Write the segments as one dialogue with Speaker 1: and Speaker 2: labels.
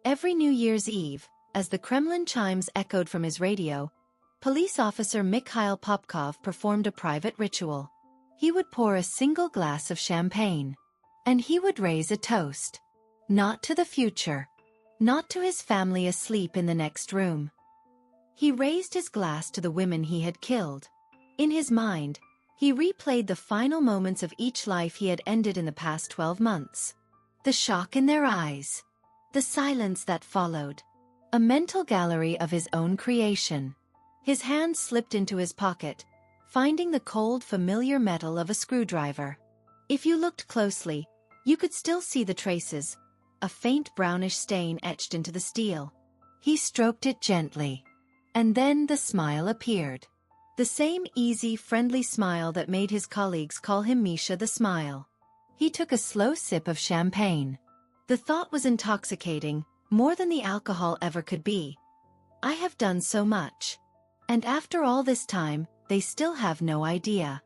Speaker 1: Every New Year's Eve, as the Kremlin chimes echoed from his radio, police officer Mikhail Popkov performed a private ritual. He would pour a single glass of champagne. And he would raise a toast. Not to the future. Not to his family asleep in the next room. He raised his glass to the women he had killed. In his mind, he replayed the final moments of each life he had ended in the past 12 months. The shock in their eyes. The silence that followed. A mental gallery of his own creation. His hand slipped into his pocket, finding the cold, familiar metal of a screwdriver. If you looked closely, you could still see the traces, a faint brownish stain etched into the steel. He stroked it gently. And then the smile appeared. The same easy, friendly smile that made his colleagues call him Misha the Smile. He took a slow sip of champagne. The thought was intoxicating, more than the alcohol ever could be. I have done so much. And after all this time, they still have no idea.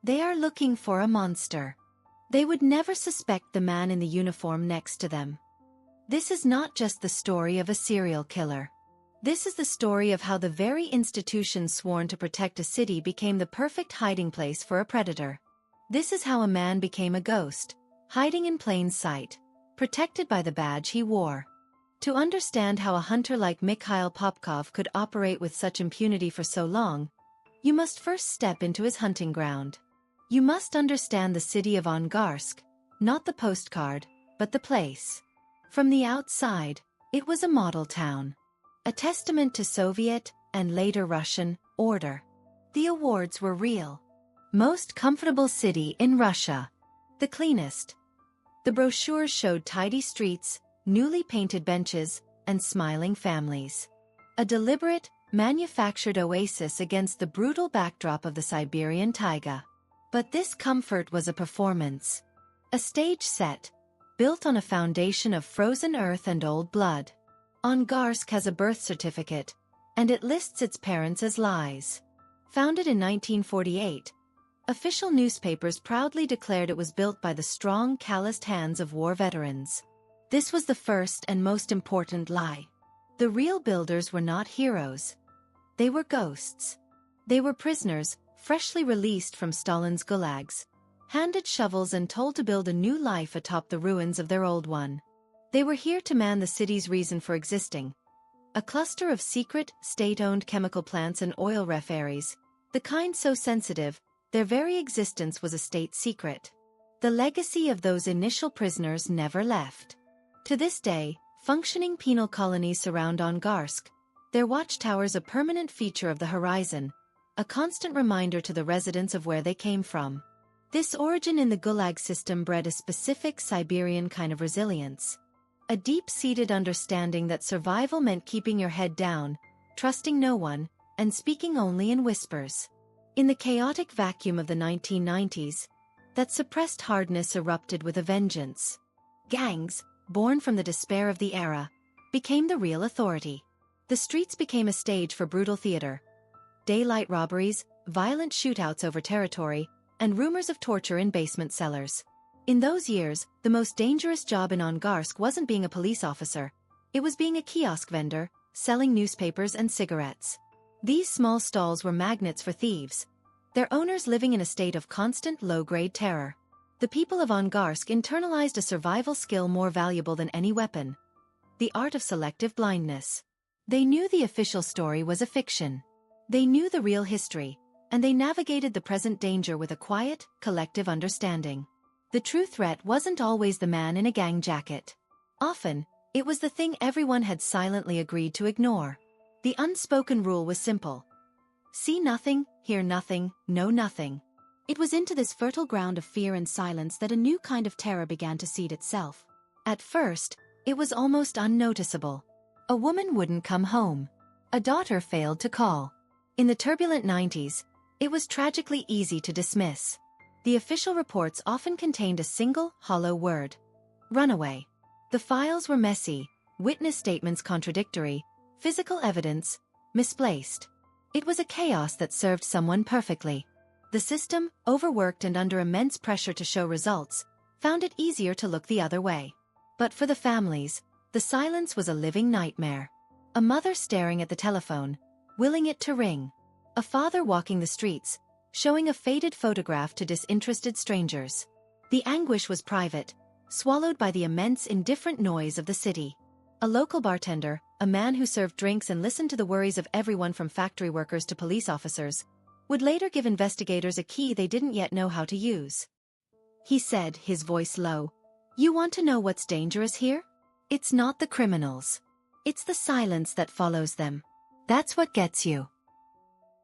Speaker 1: They are looking for a monster. They would never suspect the man in the uniform next to them. This is not just the story of a serial killer. This is the story of how the very institution sworn to protect a city became the perfect hiding place for a predator. This is how a man became a ghost, hiding in plain sight, protected by the badge he wore. To understand how a hunter like Mikhail Popkov could operate with such impunity for so long, you must first step into his hunting ground. You must understand the city of Angarsk, not the postcard, but the place. From the outside, it was a model town. A testament to Soviet, and later Russian, order. The awards were real. Most comfortable city in Russia. The cleanest. The brochures showed tidy streets, newly painted benches, and smiling families. A deliberate, manufactured oasis against the brutal backdrop of the Siberian taiga. But this comfort was a performance. A stage set, built on a foundation of frozen earth and old blood. Angarsk has a birth certificate, and it lists its parents as lies. Founded in 1948, official newspapers proudly declared it was built by the strong, calloused hands of war veterans. This was the first and most important lie. The real builders were not heroes. They were ghosts. They were prisoners, freshly released from Stalin's gulags, handed shovels and told to build a new life atop the ruins of their old one. They were here to man the city's reason for existing. A cluster of secret, state-owned chemical plants and oil refineries, the kind so sensitive, their very existence was a state secret. The legacy of those initial prisoners never left. To this day, functioning penal colonies surround Angarsk, their watchtowers a permanent feature of the horizon, a constant reminder to the residents of where they came from. This origin in the Gulag system bred a specific Siberian kind of resilience. A deep-seated understanding that survival meant keeping your head down, trusting no one, and speaking only in whispers. In the chaotic vacuum of the 1990s, that suppressed hardness erupted with a vengeance. Gangs, born from the despair of the era, became the real authority. The streets became a stage for brutal theater. Daylight robberies, violent shootouts over territory, and rumors of torture in basement cellars. In those years, the most dangerous job in Angarsk wasn't being a police officer. It was being a kiosk vendor, selling newspapers and cigarettes. These small stalls were magnets for thieves, their owners living in a state of constant low-grade terror. The people of Angarsk internalized a survival skill more valuable than any weapon: the art of selective blindness. They knew the official story was a fiction. They knew the real history, and they navigated the present danger with a quiet, collective understanding. The true threat wasn't always the man in a gang jacket. Often, it was the thing everyone had silently agreed to ignore. The unspoken rule was simple: see nothing, hear nothing, know nothing. It was into this fertile ground of fear and silence that a new kind of terror began to seed itself. At first, it was almost unnoticeable. A woman wouldn't come home. A daughter failed to call. In the turbulent 90s, it was tragically easy to dismiss. The official reports often contained a single, hollow word: runaway. The files were messy, witness statements contradictory, physical evidence misplaced. It was a chaos that served someone perfectly. The system, overworked and under immense pressure to show results, found it easier to look the other way. But for the families, The silence was a living nightmare. A mother staring at the telephone, willing it to ring. A father walking the streets, showing a faded photograph to disinterested strangers. The anguish was private, swallowed by the immense indifferent noise of the city. A local bartender, a man who served drinks and listened to the worries of everyone from factory workers to police officers, would later give investigators a key they didn't yet know how to use. He said, his voice low, "You want to know what's dangerous here? It's not the criminals. It's the silence that follows them. That's what gets you."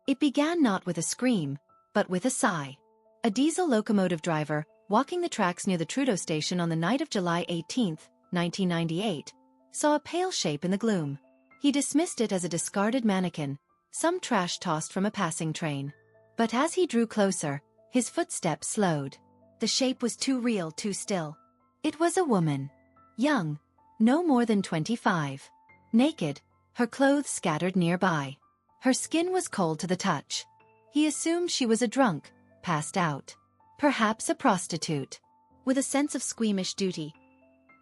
Speaker 1: It began not with a scream, but with a sigh. A diesel locomotive driver, walking the tracks near the Trudeau station on the night of July 18, 1998, saw a pale shape in the gloom. He dismissed it as a discarded mannequin, some trash tossed from a passing train. But as he drew closer, his footsteps slowed. The shape was too real, too still. It was a woman. Young, no more than 25. Naked, her clothes scattered nearby. Her skin was cold to the touch. He assumed she was a drunk, passed out. Perhaps a prostitute. With a sense of squeamish duty,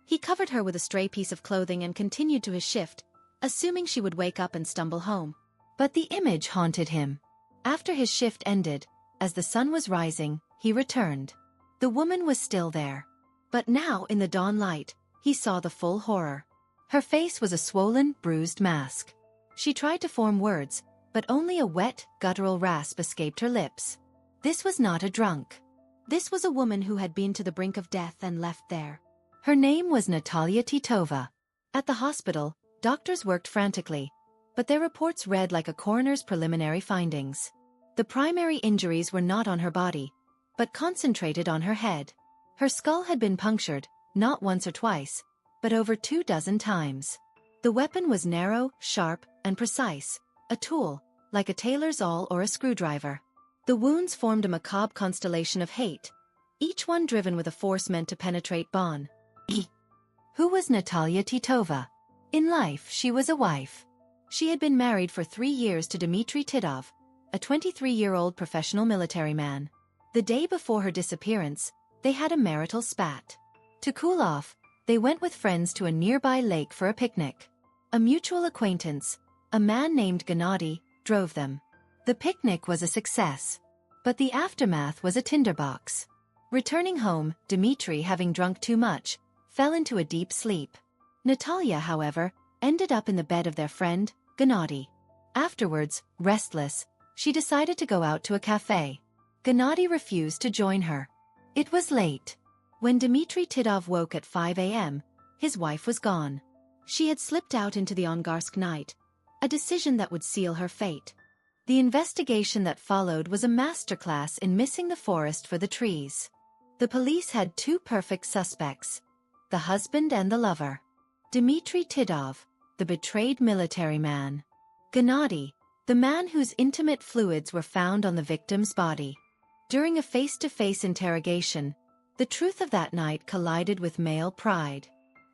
Speaker 1: he covered her with a stray piece of clothing and continued to his shift, assuming she would wake up and stumble home. But the image haunted him. After his shift ended, as the sun was rising, he returned. The woman was still there. But now, in the dawn light, he saw the full horror. Her face was a swollen, bruised mask. She tried to form words, but only a wet, guttural rasp escaped her lips. This was not a drunk. This was a woman who had been to the brink of death and left there. Her name was Natalia Titova. At the hospital, doctors worked frantically, but their reports read like a coroner's preliminary findings. The primary injuries were not on her body, but concentrated on her head. Her skull had been punctured, not once or twice, but over 24 times. The weapon was narrow, sharp, and precise, a tool, like a tailor's awl or a screwdriver. The wounds formed a macabre constellation of hate, each one driven with a force meant to penetrate bone. Who was Natalia Titova? In life, she was a wife. She had been married for 3 years to Dmitry Titov, a 23-year-old professional military man. The day before her disappearance, they had a marital spat. To cool off, they went with friends to a nearby lake for a picnic. A mutual acquaintance, a man named Gennady, drove them. The picnic was a success, but the aftermath was a tinderbox. Returning home, Dmitry, having drunk too much, fell into a deep sleep. Natalia, however, ended up in the bed of their friend, Gennady. Afterwards, restless, she decided to go out to a cafe. Gennady refused to join her. It was late. When Dmitry Titov woke at 5 a.m., his wife was gone. She had slipped out into the Angarsk night, a decision that would seal her fate. The investigation that followed was a masterclass in missing the forest for the trees. The police had 2 perfect suspects, the husband and the lover. Dmitry Titov, the betrayed military man. Gennady, the man whose intimate fluids were found on the victim's body. During a face-to-face interrogation, the truth of that night collided with male pride.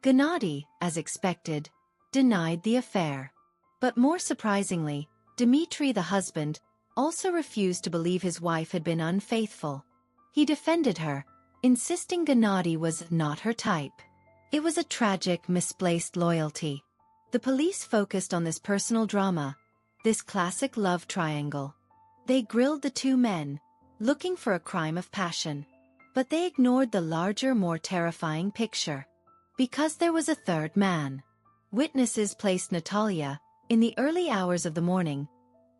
Speaker 1: Gennady, as expected, denied the affair. But more surprisingly, Dmitry, the husband, also refused to believe his wife had been unfaithful. He defended her, insisting Gennady was not her type. It was a tragic, misplaced loyalty. The police focused on this personal drama, this classic love triangle. They grilled the 2 men, looking for a crime of passion. But they ignored the larger, more terrifying picture. Because there was a 3rd man. Witnesses placed Natalia, in the early hours of the morning,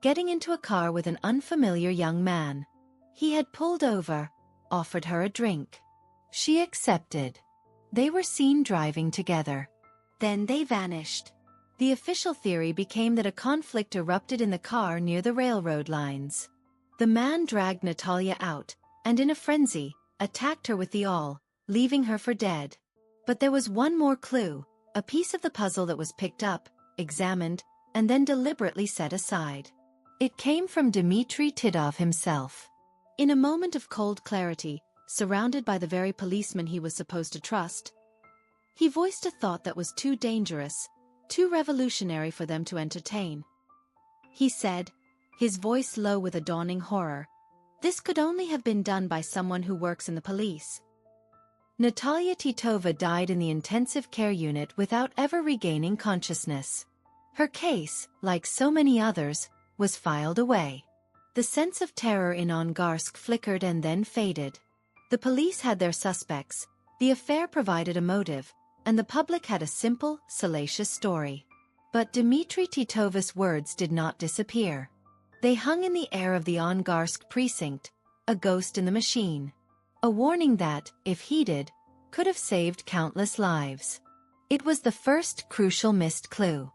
Speaker 1: getting into a car with an unfamiliar young man. He had pulled over, offered her a drink. She accepted. They were seen driving together. Then they vanished. The official theory became that a conflict erupted in the car near the railroad lines. The man dragged Natalia out, and in a frenzy, attacked her with the awl, leaving her for dead. But there was one more clue, a piece of the puzzle that was picked up, examined, and then deliberately set aside. It came from Dmitry Titov himself. In a moment of cold clarity, surrounded by the very policeman he was supposed to trust, he voiced a thought that was too dangerous, too revolutionary for them to entertain. He said, his voice low with a dawning horror, "This could only have been done by someone who works in the police." Natalia Titova died in the intensive care unit without ever regaining consciousness. Her case, like so many others, was filed away. The sense of terror in Angarsk flickered and then faded. The police had their suspects, the affair provided a motive, and the public had a simple, salacious story. But Dmitry Titova's words did not disappear. They hung in the air of the Angarsk precinct, a ghost in the machine. A warning that, if heeded, could have saved countless lives. It was the first crucial missed clue.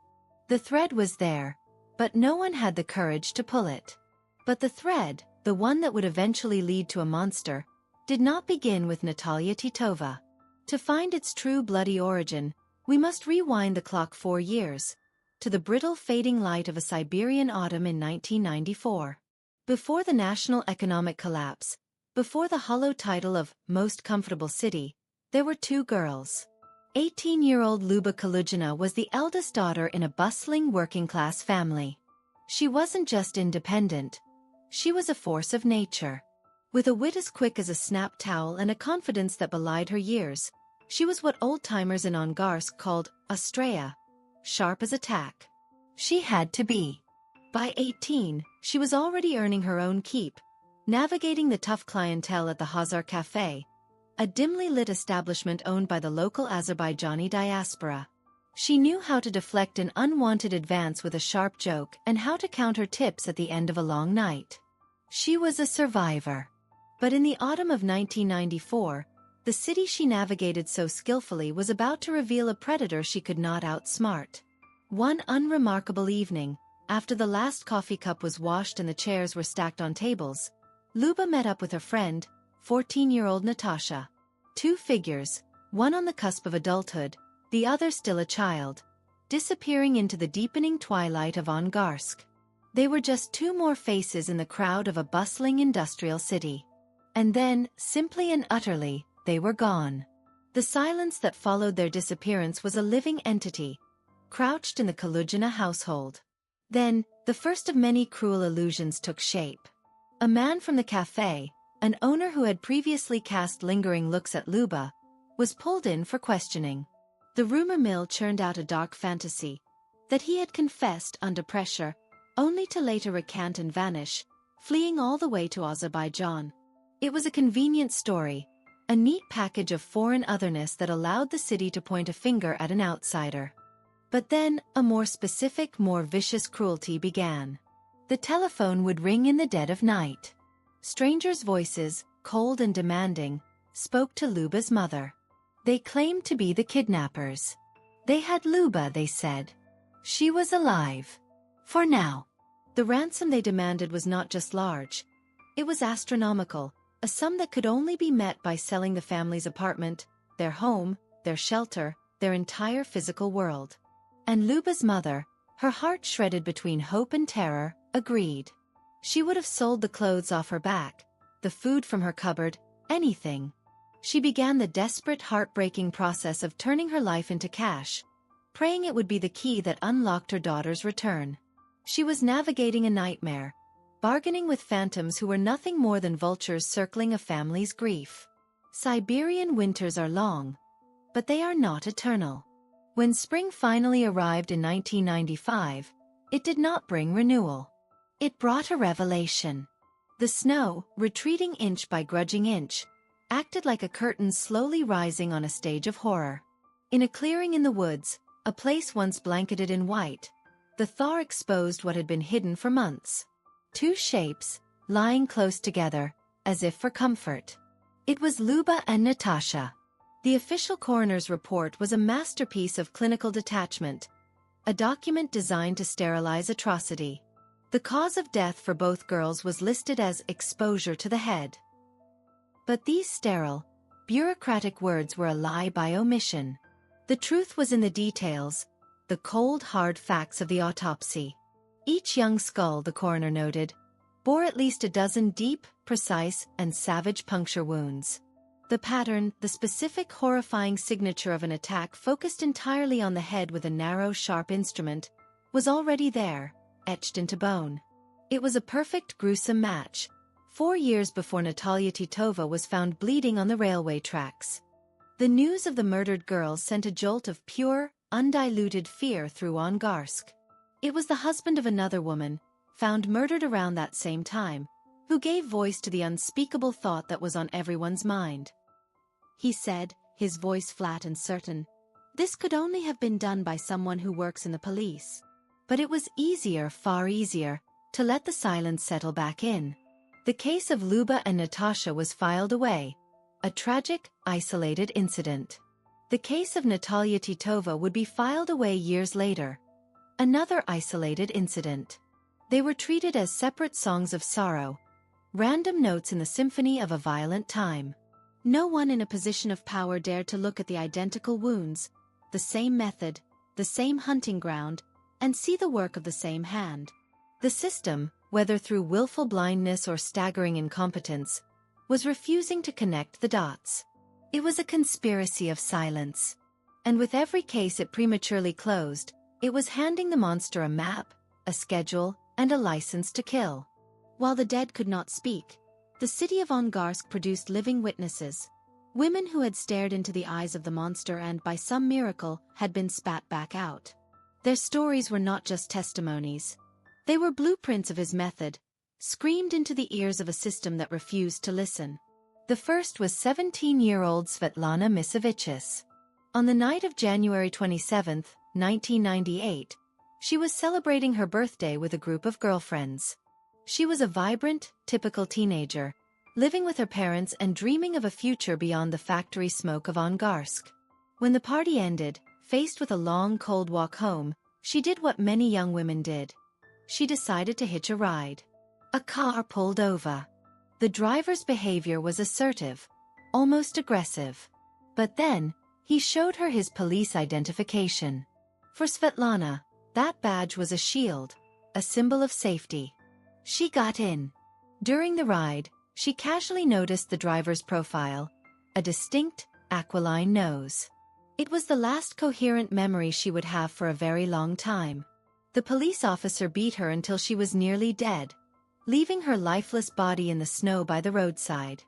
Speaker 1: The thread was there, but no one had the courage to pull it. But the thread, the one that would eventually lead to a monster, did not begin with Natalia Titova. To find its true bloody origin, we must rewind the clock 4 years, to the brittle fading light of a Siberian autumn in 1994. Before the national economic collapse, before the hollow title of Most Comfortable City, there were 2 girls. 18-year-old Luba Kalugina was the eldest daughter in a bustling working-class family. She wasn't just independent. She was a force of nature. With a wit as quick as a snap towel and a confidence that belied her years, she was what old-timers in Angarsk called Ostraya, sharp as a tack. She had to be. By 18, she was already earning her own keep, navigating the tough clientele at the Hazar Café, a dimly lit establishment owned by the local Azerbaijani diaspora. She knew how to deflect an unwanted advance with a sharp joke and how to count her tips at the end of a long night. She was a survivor. But in the autumn of 1994, the city she navigated so skillfully was about to reveal a predator she could not outsmart. One unremarkable evening, after the last coffee cup was washed and the chairs were stacked on tables, Luba met up with her friend, 14-year-old Natasha. 2 figures, one on the cusp of adulthood, the other still a child, disappearing into the deepening twilight of Angarsk. They were just 2 more faces in the crowd of a bustling industrial city. And then, simply and utterly, they were gone. The silence that followed their disappearance was a living entity, crouched in the Kalugina household. Then, the first of many cruel illusions took shape. A man from the café, an owner who had previously cast lingering looks at Luba, was pulled in for questioning. The rumor mill churned out a dark fantasy, that he had confessed under pressure, only to later recant and vanish, fleeing all the way to Azerbaijan. It was a convenient story, a neat package of foreign otherness that allowed the city to point a finger at an outsider. But then, a more specific, more vicious cruelty began. The telephone would ring in the dead of night. Strangers' voices, cold and demanding, spoke to Luba's mother. They claimed to be the kidnappers. They had Luba, they said. She was alive. For now. The ransom they demanded was not just large. It was astronomical, a sum that could only be met by selling the family's apartment, their home, their shelter, their entire physical world. And Luba's mother, her heart shredded between hope and terror, agreed. She would have sold the clothes off her back, the food from her cupboard, anything. She began the desperate, heartbreaking process of turning her life into cash, praying it would be the key that unlocked her daughter's return. She was navigating a nightmare, bargaining with phantoms who were nothing more than vultures circling a family's grief. Siberian winters are long, but they are not eternal. When spring finally arrived in 1995, it did not bring renewal. It brought a revelation. The snow, retreating inch by grudging inch, acted like a curtain slowly rising on a stage of horror. In a clearing in the woods, a place once blanketed in white, the thaw exposed what had been hidden for months. 2 shapes, lying close together, as if for comfort. It was Luba and Natasha. The official coroner's report was a masterpiece of clinical detachment, a document designed to sterilize atrocity. The cause of death for both girls was listed as exposure to the head. But these sterile, bureaucratic words were a lie by omission. The truth was in the details, the cold, hard facts of the autopsy. Each young skull, the coroner noted, bore at least a dozen deep, precise, and savage puncture wounds. The pattern, the specific horrifying signature of an attack focused entirely on the head with a narrow, sharp instrument, was already there, etched into bone. It was a perfect, gruesome match, 4 years before Natalia Titova was found bleeding on the railway tracks. The news of the murdered girls sent a jolt of pure, undiluted fear through Angarsk. It was the husband of another woman, found murdered around that same time, who gave voice to the unspeakable thought that was on everyone's mind. He said, his voice flat and certain, "This could only have been done by someone who works in the police." But it was easier, far easier, to let the silence settle back in. The case of Luba and Natasha was filed away. A tragic, isolated incident. The case of Natalia Titova would be filed away years later. Another isolated incident. They were treated as separate songs of sorrow, random notes in the symphony of a violent time. No one in a position of power dared to look at the identical wounds, the same method, the same hunting ground, and see the work of the same hand. The system, whether through willful blindness or staggering incompetence, was refusing to connect the dots. It was a conspiracy of silence. And with every case it prematurely closed, it was handing the monster a map, a schedule, and a license to kill. While the dead could not speak, the city of Angarsk produced living witnesses. Women who had stared into the eyes of the monster and, by some miracle, had been spat back out. Their stories were not just testimonies. They were blueprints of his method, screamed into the ears of a system that refused to listen. The first was 17-year-old Svetlana Misevichus. On the night of January 27, 1998, she was celebrating her birthday with a group of girlfriends. She was a vibrant, typical teenager, living with her parents and dreaming of a future beyond the factory smoke of Angarsk. When the party ended, faced with a long, cold walk home, she did what many young women did. She decided to hitch a ride. A car pulled over. The driver's behavior was assertive, almost aggressive. But then, he showed her his police identification. For Svetlana, that badge was a shield, a symbol of safety. She got in. During the ride, she casually noticed the driver's profile, a distinct, aquiline nose. It was the last coherent memory she would have for a very long time. The police officer beat her until she was nearly dead, leaving her lifeless body in the snow by the roadside.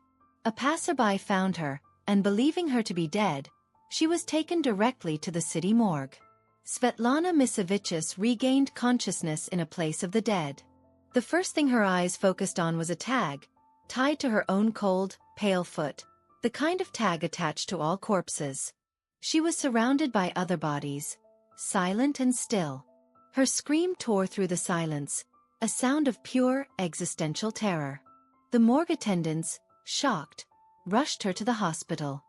Speaker 1: A passerby found her, and believing her to be dead, she was taken directly to the city morgue. Svetlana Misevichus regained consciousness in a place of the dead. The first thing her eyes focused on was a tag, tied to her own cold, pale foot, the kind of tag attached to all corpses. She was surrounded by other bodies, silent and still. Her scream tore through the silence, a sound of pure, existential terror. The morgue attendants, shocked, rushed her to the hospital.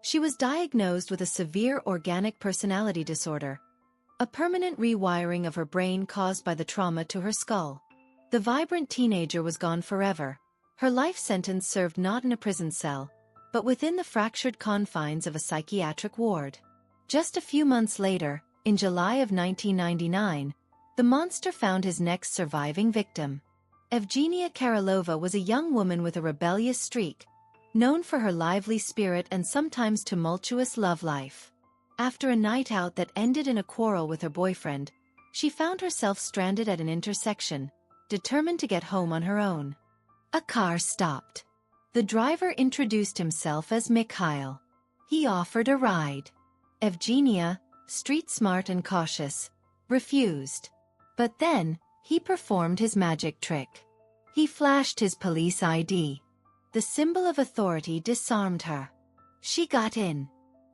Speaker 1: She was diagnosed with a severe organic personality disorder, a permanent rewiring of her brain caused by the trauma to her skull. The vibrant teenager was gone forever. Her life sentence served not in a prison cell, but within the fractured confines of a psychiatric ward. Just a few months later, in July of 1999, the monster found his next surviving victim. Evgenia Karolova was a young woman with a rebellious streak, known for her lively spirit and sometimes tumultuous love life. After a night out that ended in a quarrel with her boyfriend, she found herself stranded at an intersection, determined to get home on her own. A car stopped. The driver introduced himself as Mikhail. He offered a ride. Evgenia, street-smart and cautious, refused. But then, he performed his magic trick. He flashed his police ID. The symbol of authority disarmed her. She got in.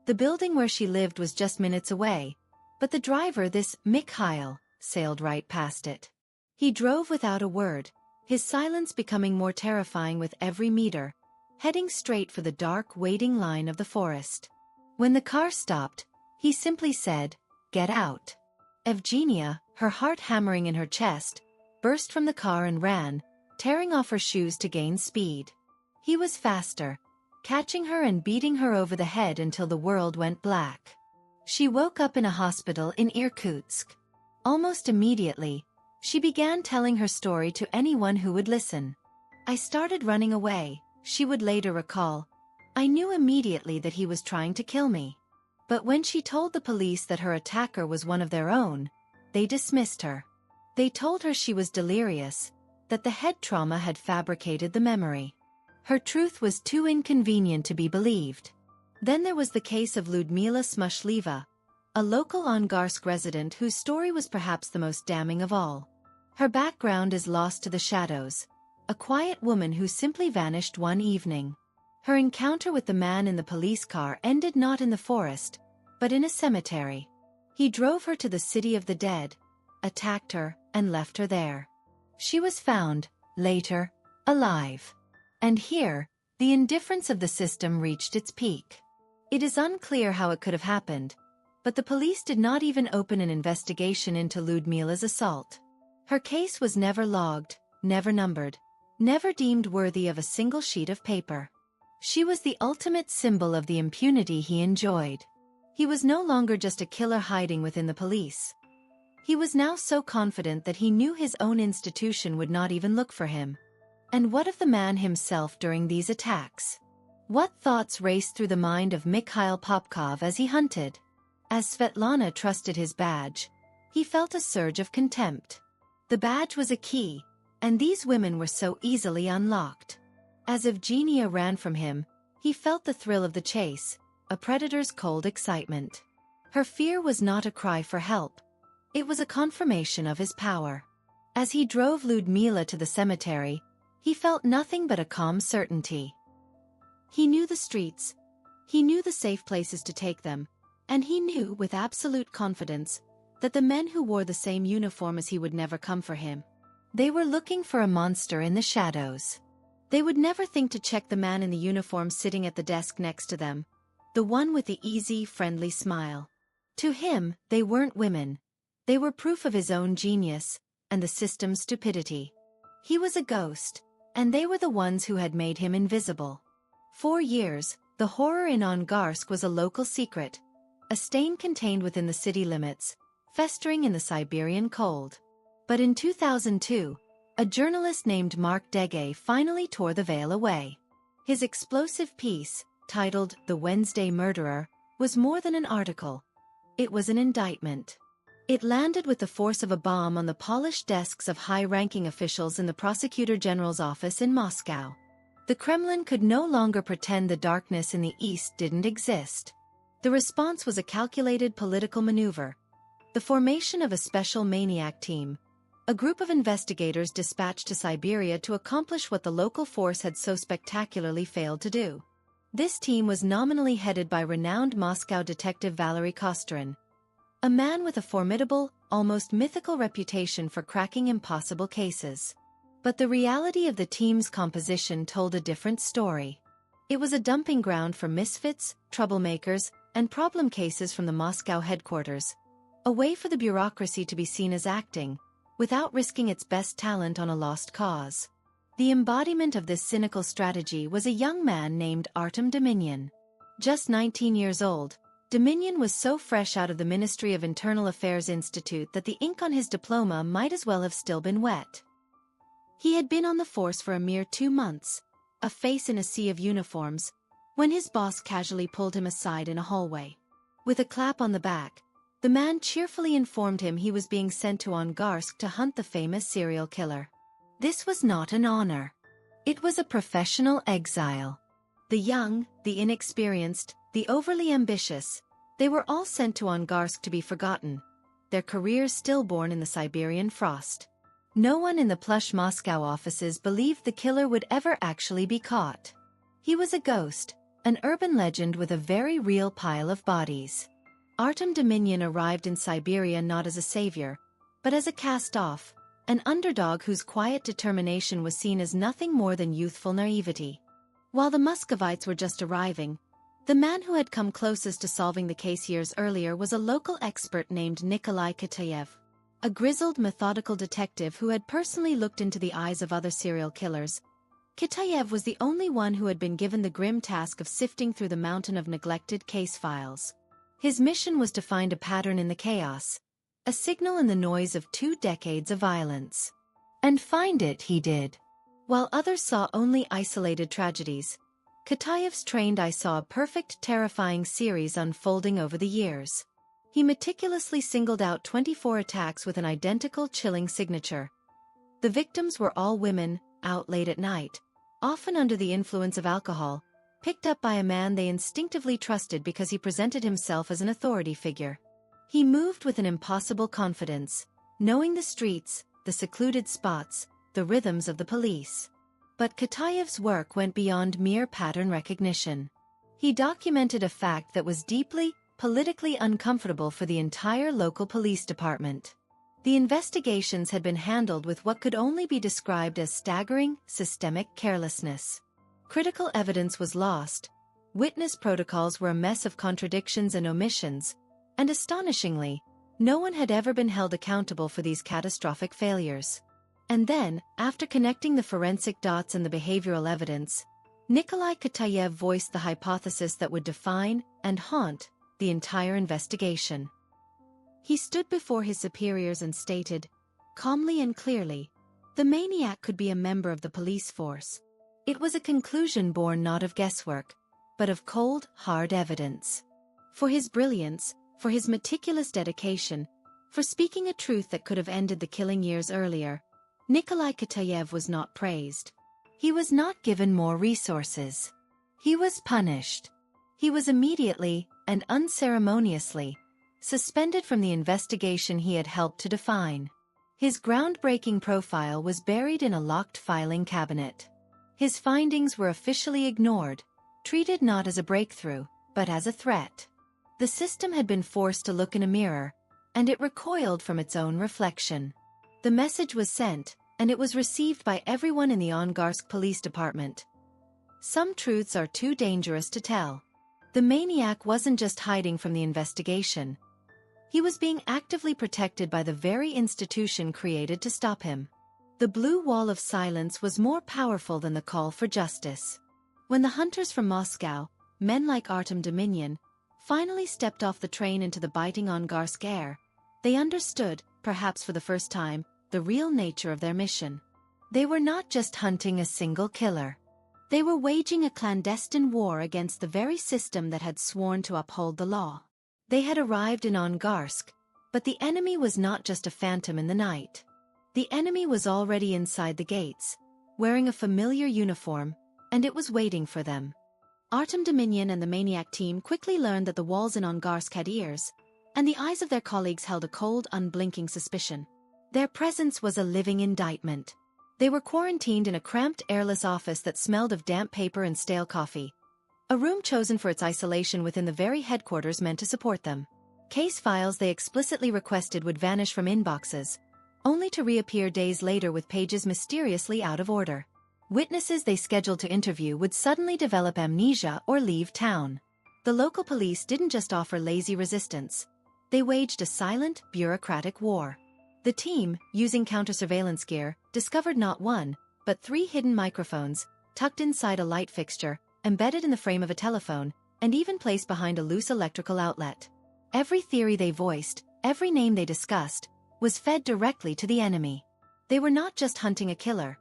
Speaker 1: The building where she lived was just minutes away, but the driver, this Mikhail, sailed right past it. He drove without a word, his silence becoming more terrifying with every meter, heading straight for the dark waiting line of the forest. When the car stopped, he simply said, "Get out." Evgenia, her heart hammering in her chest, burst from the car and ran, tearing off her shoes to gain speed. He was faster, catching her and beating her over the head until the world went black. She woke up in a hospital in Irkutsk. Almost immediately, she began telling her story to anyone who would listen. "I started running away," she would later recall. "I knew immediately that he was trying to kill me." But when she told the police that her attacker was one of their own, they dismissed her. They told her she was delirious, that the head trauma had fabricated the memory. Her truth was too inconvenient to be believed. Then there was the case of Lyudmila Smyshleva, a local Angarsk resident whose story was perhaps the most damning of all. Her background is lost to the shadows, a quiet woman who simply vanished one evening. Her encounter with the man in the police car ended not in the forest, but in a cemetery. He drove her to the city of the dead, attacked her, and left her there. She was found, later, alive. And here, the indifference of the system reached its peak. It is unclear how it could have happened, but the police did not even open an investigation into Lyudmila's assault. Her case was never logged, never numbered, never deemed worthy of a single sheet of paper. She was the ultimate symbol of the impunity he enjoyed. He was no longer just a killer hiding within the police. He was now so confident that he knew his own institution would not even look for him. And what of the man himself during these attacks? What thoughts raced through the mind of Mikhail Popkov as he hunted? As Svetlana trusted his badge, he felt a surge of contempt. The badge was a key, and these women were so easily unlocked. As Evgenia ran from him, he felt the thrill of the chase, a predator's cold excitement. Her fear was not a cry for help. It was a confirmation of his power. As he drove Lyudmila to the cemetery, he felt nothing but a calm certainty. He knew the streets. He knew the safe places to take them, and he knew with absolute confidence that the men who wore the same uniform as he would never come for him. They were looking for a monster in the shadows. They would never think to check the man in the uniform sitting at the desk next to them, the one with the easy, friendly smile. To him, they weren't women. They were proof of his own genius, and the system's stupidity. He was a ghost, and they were the ones who had made him invisible. For years, the horror in Angarsk was a local secret, a stain contained within the city limits, festering in the Siberian cold. But in 2002, a journalist named Mark Dege finally tore the veil away. His explosive piece, titled The Wednesday Murderer, was more than an article. It was an indictment. It landed with the force of a bomb on the polished desks of high-ranking officials in the Prosecutor General's office in Moscow. The Kremlin could no longer pretend the darkness in the East didn't exist. The response was a calculated political maneuver. The formation of a special Maniac Team, a group of investigators dispatched to Siberia to accomplish what the local force had so spectacularly failed to do. This team was nominally headed by renowned Moscow detective Valery Kostorin, a man with a formidable, almost mythical reputation for cracking impossible cases. But the reality of the team's composition told a different story. It was a dumping ground for misfits, troublemakers, and problem cases from the Moscow headquarters, a way for the bureaucracy to be seen as acting, without risking its best talent on a lost cause. The embodiment of this cynical strategy was a young man named Artem Dominion. Just 19 years old, Dominion was so fresh out of the Ministry of Internal Affairs Institute that the ink on his diploma might as well have still been wet. He had been on the force for a mere 2 months, a face in a sea of uniforms, when his boss casually pulled him aside in a hallway. With a clap on the back, the man cheerfully informed him he was being sent to Angarsk to hunt the famous serial killer. This was not an honor. It was a professional exile. The young, the inexperienced, the overly ambitious, they were all sent to Angarsk to be forgotten, their careers stillborn in the Siberian frost. No one in the plush Moscow offices believed the killer would ever actually be caught. He was a ghost, an urban legend with a very real pile of bodies. Artem Dominion arrived in Siberia not as a savior, but as a cast-off, an underdog whose quiet determination was seen as nothing more than youthful naivety. While the Muscovites were just arriving, the man who had come closest to solving the case years earlier was a local expert named Nikolai Kitaev, a grizzled, methodical detective who had personally looked into the eyes of other serial killers. Kitaev was the only one who had been given the grim task of sifting through the mountain of neglected case files. His mission was to find a pattern in the chaos, a signal in the noise of 2 decades of violence. And find it he did. While others saw only isolated tragedies, Kitaev's trained eye saw a perfect, terrifying series unfolding over the years. He meticulously singled out 24 attacks with an identical chilling signature. The victims were all women, out late at night, often under the influence of alcohol, picked up by a man they instinctively trusted because he presented himself as an authority figure. He moved with an impossible confidence, knowing the streets, the secluded spots, the rhythms of the police. But Katayev's work went beyond mere pattern recognition. He documented a fact that was deeply, politically uncomfortable for the entire local police department. The investigations had been handled with what could only be described as staggering, systemic carelessness. Critical evidence was lost, witness protocols were a mess of contradictions and omissions, and astonishingly, no one had ever been held accountable for these catastrophic failures. And then, after connecting the forensic dots and the behavioral evidence, Nikolai Katayev voiced the hypothesis that would define and haunt the entire investigation. He stood before his superiors and stated, calmly and clearly, the maniac could be a member of the police force. It was a conclusion born not of guesswork, but of cold, hard evidence. For his brilliance, for his meticulous dedication, for speaking a truth that could have ended the killing years earlier, Nikolai Katayev was not praised. He was not given more resources. He was punished. He was immediately, and unceremoniously, suspended from the investigation he had helped to define. His groundbreaking profile was buried in a locked filing cabinet. His findings were officially ignored, treated not as a breakthrough, but as a threat. The system had been forced to look in a mirror, and it recoiled from its own reflection. The message was sent, and it was received by everyone in the Angarsk police department. Some truths are too dangerous to tell. The maniac wasn't just hiding from the investigation. He was being actively protected by the very institution created to stop him. The blue wall of silence was more powerful than the call for justice. When the hunters from Moscow, men like Artem Dominion, finally stepped off the train into the biting Angarsk air, they understood, perhaps for the first time, the real nature of their mission. They were not just hunting a single killer. They were waging a clandestine war against the very system that had sworn to uphold the law. They had arrived in Angarsk, but the enemy was not just a phantom in the night. The enemy was already inside the gates, wearing a familiar uniform, and it was waiting for them. Artem Dominion and the Maniac Team quickly learned that the walls in Angarsk had ears, and the eyes of their colleagues held a cold, unblinking suspicion. Their presence was a living indictment. They were quarantined in a cramped, airless office that smelled of damp paper and stale coffee. A room chosen for its isolation within the very headquarters meant to support them. Case files they explicitly requested would vanish from inboxes, only to reappear days later with pages mysteriously out of order. Witnesses they scheduled to interview would suddenly develop amnesia or leave town. The local police didn't just offer lazy resistance. They waged a silent, bureaucratic war. The team, using counter-surveillance gear, discovered not one, but 3 hidden microphones, tucked inside a light fixture, embedded in the frame of a telephone, and even placed behind a loose electrical outlet. Every theory they voiced, every name they discussed, was fed directly to the enemy. They were not just hunting a killer.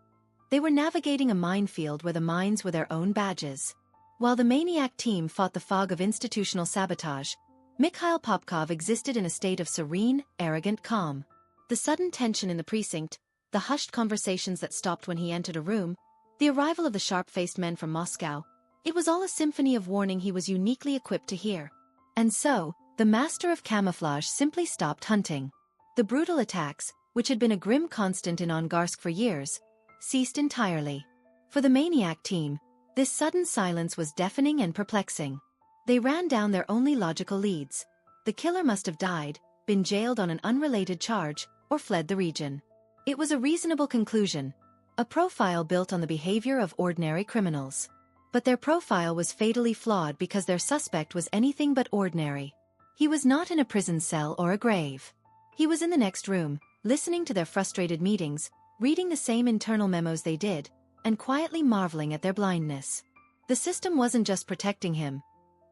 Speaker 1: They were navigating a minefield where the mines were their own badges. While the Maniac Team fought the fog of institutional sabotage, Mikhail Popkov existed in a state of serene, arrogant calm. The sudden tension in the precinct, the hushed conversations that stopped when he entered a room, the arrival of the sharp-faced men from Moscow, it was all a symphony of warning he was uniquely equipped to hear. And so, the master of camouflage simply stopped hunting. The brutal attacks, which had been a grim constant in Angarsk for years, ceased entirely. For the Maniac Team, this sudden silence was deafening and perplexing. They ran down their only logical leads. The killer must have died, been jailed on an unrelated charge, or fled the region. It was a reasonable conclusion, a profile built on the behavior of ordinary criminals. But their profile was fatally flawed because their suspect was anything but ordinary. He was not in a prison cell or a grave. He was in the next room, listening to their frustrated meetings, reading the same internal memos they did, and quietly marveling at their blindness. The system wasn't just protecting him.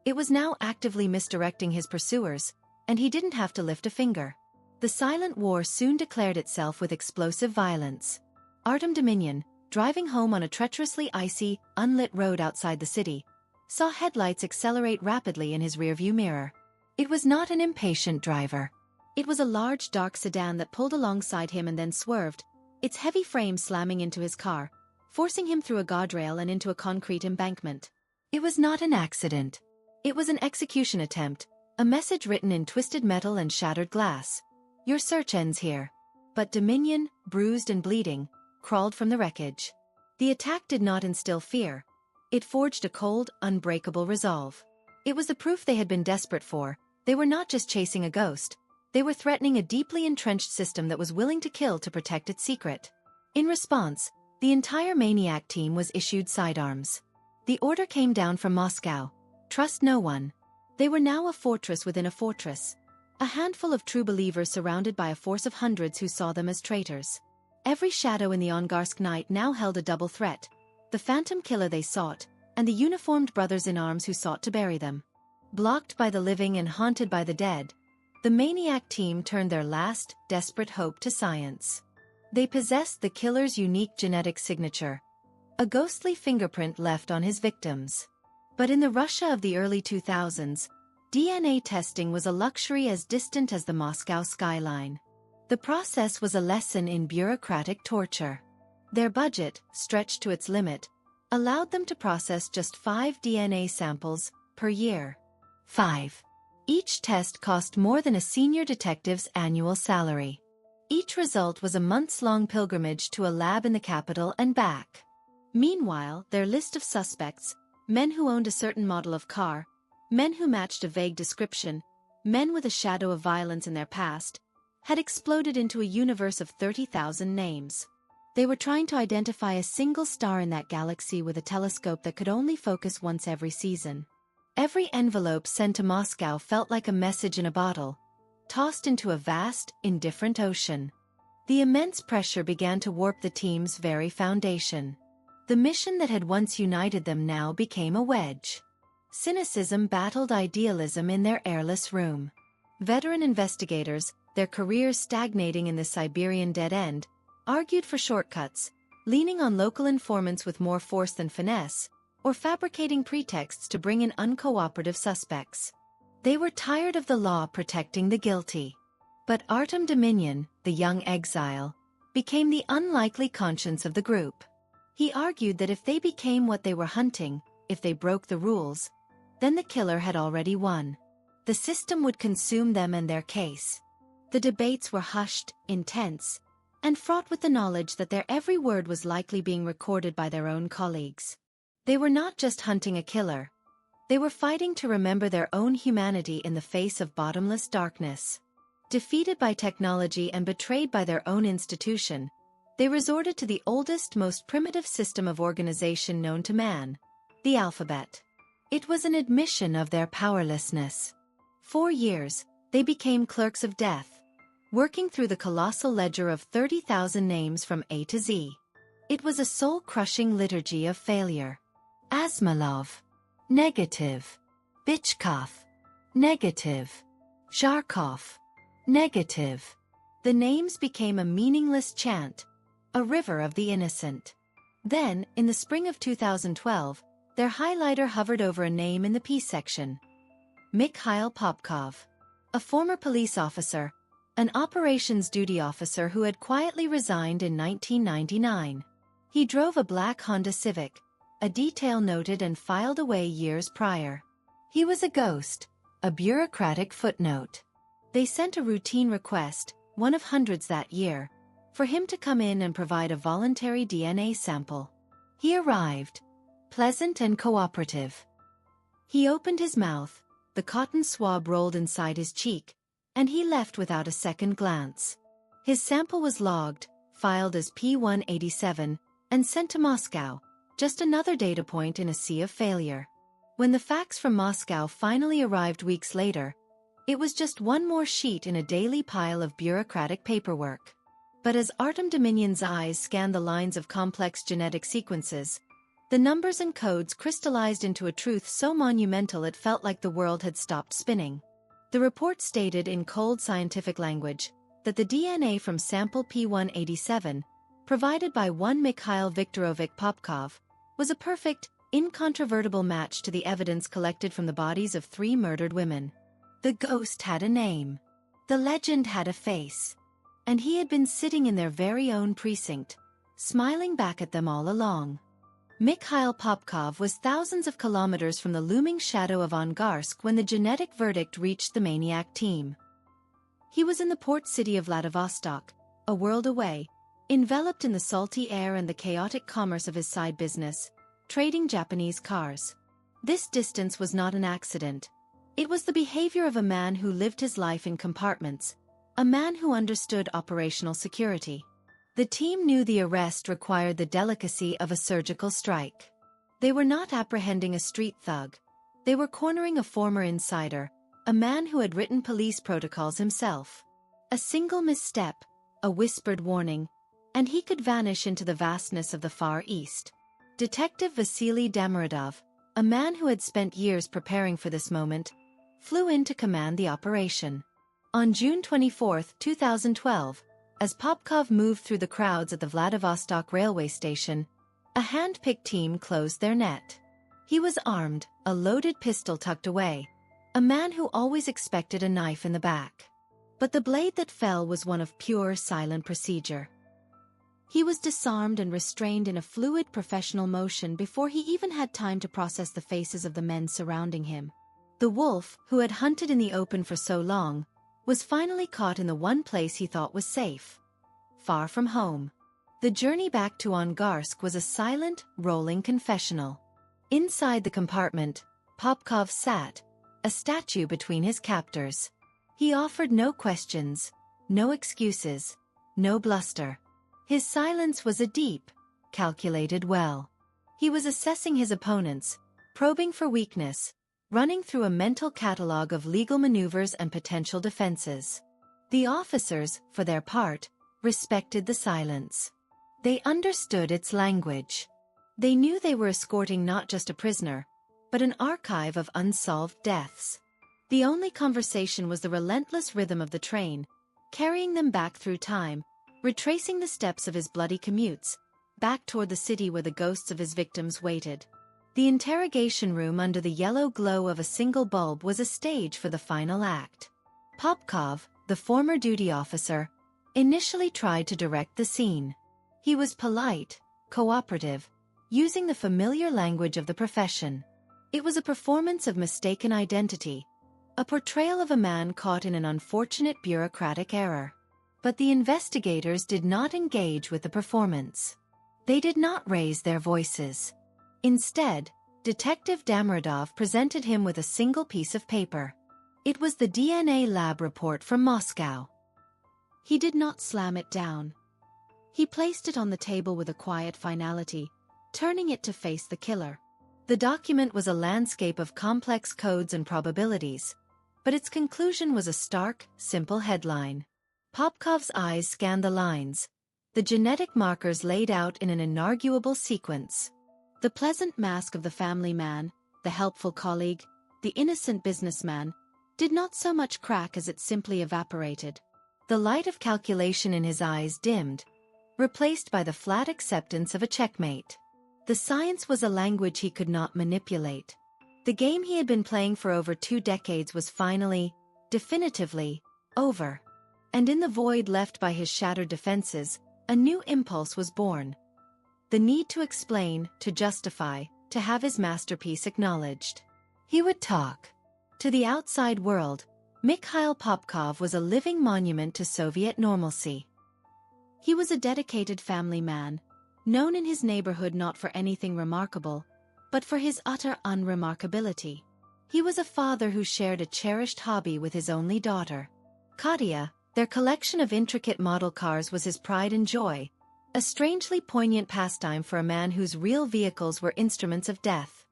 Speaker 1: It was now actively misdirecting his pursuers, and he didn't have to lift a finger. The silent war soon declared itself with explosive violence. Artem Dominion, driving home on a treacherously icy, unlit road outside the city, saw headlights accelerate rapidly in his rearview mirror. It was not an impatient driver. It was a large dark sedan that pulled alongside him and then swerved, its heavy frame slamming into his car, forcing him through a guardrail and into a concrete embankment. It was not an accident. It was an execution attempt, a message written in twisted metal and shattered glass. Your search ends here. But Dominion, bruised and bleeding, crawled from the wreckage. The attack did not instill fear. It forged a cold, unbreakable resolve. It was the proof they had been desperate for. They were not just chasing a ghost. They were threatening a deeply entrenched system that was willing to kill to protect its secret. In response, the entire Maniac team was issued sidearms. The order came down from Moscow. Trust no one. They were now a fortress within a fortress. A handful of true believers surrounded by a force of hundreds who saw them as traitors. Every shadow in the Angarsk night now held a double threat. The phantom killer they sought, and the uniformed brothers in arms who sought to bury them. Blocked by the living and haunted by the dead, the Maniac team turned their last, desperate hope to science. They possessed the killer's unique genetic signature, a ghostly fingerprint left on his victims. But in the Russia of the early 2000s, DNA testing was a luxury as distant as the Moscow skyline. The process was a lesson in bureaucratic torture. Their budget, stretched to its limit, allowed them to process just 5 DNA samples per year. 5. Each test cost more than a senior detective's annual salary. Each result was a months-long pilgrimage to a lab in the capital and back. Meanwhile, their list of suspects, men who owned a certain model of car, men who matched a vague description, men with a shadow of violence in their past, had exploded into a universe of 30,000 names. They were trying to identify a single star in that galaxy with a telescope that could only focus once every season. Every envelope sent to Moscow felt like a message in a bottle, tossed into a vast, indifferent ocean. The immense pressure began to warp the team's very foundation. The mission that had once united them now became a wedge. Cynicism battled idealism in their airless room. Veteran investigators, their careers stagnating in the Siberian dead end, argued for shortcuts, leaning on local informants with more force than finesse, or fabricating pretexts to bring in uncooperative suspects. They were tired of the law protecting the guilty. But Artem Dominion, the young exile, became the unlikely conscience of the group. He argued that if they became what they were hunting, if they broke the rules, then the killer had already won. The system would consume them and their case. The debates were hushed, intense, and fraught with the knowledge that their every word was likely being recorded by their own colleagues. They were not just hunting a killer. They were fighting to remember their own humanity in the face of bottomless darkness. Defeated by technology and betrayed by their own institution, they resorted to the oldest, most primitive system of organization known to man, the alphabet. It was an admission of their powerlessness. For years, they became clerks of death, working through the colossal ledger of 30,000 names from A to Z. It was a soul-crushing liturgy of failure. Asmolov. Negative. Bichkov. Negative. Zharkov. Negative. The names became a meaningless chant, a river of the innocent. Then, in the spring of 2012, their highlighter hovered over a name in the P section. Mikhail Popkov. A former police officer, an operations duty officer who had quietly resigned in 1999. He drove a black Honda Civic, a detail noted and filed away years prior. He was a ghost, a bureaucratic footnote. They sent a routine request, one of hundreds that year, for him to come in and provide a voluntary DNA sample. He arrived, pleasant and cooperative. He opened his mouth, the cotton swab rolled inside his cheek, and he left without a second glance. His sample was logged, filed as P187, and sent to Moscow, just another data point in a sea of failure. When the fax from Moscow finally arrived weeks later, it was just one more sheet in a daily pile of bureaucratic paperwork. But as Artem Dominion's eyes scanned the lines of complex genetic sequences, the numbers and codes crystallized into a truth so monumental it felt like the world had stopped spinning. The report stated in cold scientific language that the DNA from sample P187, provided by one Mikhail Viktorovich Popkov, was a perfect, incontrovertible match to the evidence collected from the bodies of 3 murdered women. The ghost had a name. The legend had a face. And he had been sitting in their very own precinct, smiling back at them all along. Mikhail Popkov was thousands of kilometers from the looming shadow of Angarsk when the genetic verdict reached the Maniac Team. He was in the port city of Vladivostok, a world away, enveloped in the salty air and the chaotic commerce of his side business, trading Japanese cars. This distance was not an accident. It was the behavior of a man who lived his life in compartments, a man who understood operational security. The team knew the arrest required the delicacy of a surgical strike. They were not apprehending a street thug. They were cornering a former insider, a man who had written police protocols himself. A single misstep, a whispered warning, and he could vanish into the vastness of the Far East. Detective Vasily Damirodov, a man who had spent years preparing for this moment, flew in to command the operation. On June 24, 2012, as Popkov moved through the crowds at the Vladivostok railway station, a hand-picked team closed their net. He was armed, a loaded pistol tucked away, a man who always expected a knife in the back. But the blade that fell was one of pure, silent procedure. He was disarmed and restrained in a fluid professional motion before he even had time to process the faces of the men surrounding him. The wolf, who had hunted in the open for so long, was finally caught in the one place he thought was safe. Far from home. The journey back to Angarsk was a silent, rolling confessional. Inside the compartment, Popkov sat, a statue between his captors. He offered no questions, no excuses, no bluster. His silence was a deep, calculated well. He was assessing his opponents, probing for weakness, running through a mental catalogue of legal maneuvers and potential defenses. The officers, for their part, respected the silence. They understood its language. They knew they were escorting not just a prisoner, but an archive of unsolved deaths. The only conversation was the relentless rhythm of the train, carrying them back through time, retracing the steps of his bloody commutes, back toward the city where the ghosts of his victims waited. The interrogation room under the yellow glow of a single bulb was a stage for the final act. Popkov, the former duty officer, initially tried to direct the scene. He was polite, cooperative, using the familiar language of the profession. It was a performance of mistaken identity, a portrayal of a man caught in an unfortunate bureaucratic error. But the investigators did not engage with the performance. They did not raise their voices. Instead, Detective Damirodov presented him with a single piece of paper. It was the DNA lab report from Moscow. He did not slam it down. He placed it on the table with a quiet finality, turning it to face the killer. The document was a landscape of complex codes and probabilities, but its conclusion was a stark, simple headline. Popkov's eyes scanned the lines, the genetic markers laid out in an inarguable sequence. The pleasant mask of the family man, the helpful colleague, the innocent businessman, did not so much crack as it simply evaporated. The light of calculation in his eyes dimmed, replaced by the flat acceptance of a checkmate. The science was a language he could not manipulate. The game he had been playing for over 2 decades was finally, definitively, over. And in the void left by his shattered defenses, a new impulse was born. The need to explain, to justify, to have his masterpiece acknowledged. He would talk. To the outside world, Mikhail Popkov was a living monument to Soviet normalcy. He was a dedicated family man, known in his neighborhood not for anything remarkable, but for his utter unremarkability. He was a father who shared a cherished hobby with his only daughter. Katya, their collection of intricate model cars was his pride and joy, a strangely poignant pastime for a man whose real vehicles were instruments of death.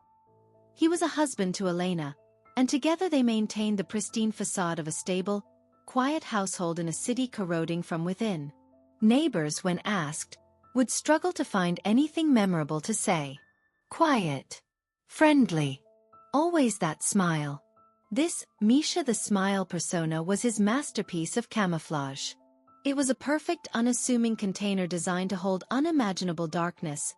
Speaker 1: He was a husband to Elena, and together they maintained the pristine facade of a stable, quiet household in a city corroding from within. Neighbors, when asked, would struggle to find anything memorable to say. Quiet. Friendly. Always that smile. This Misha the Smile persona was his masterpiece of camouflage. It was a perfect, unassuming container designed to hold unimaginable darkness,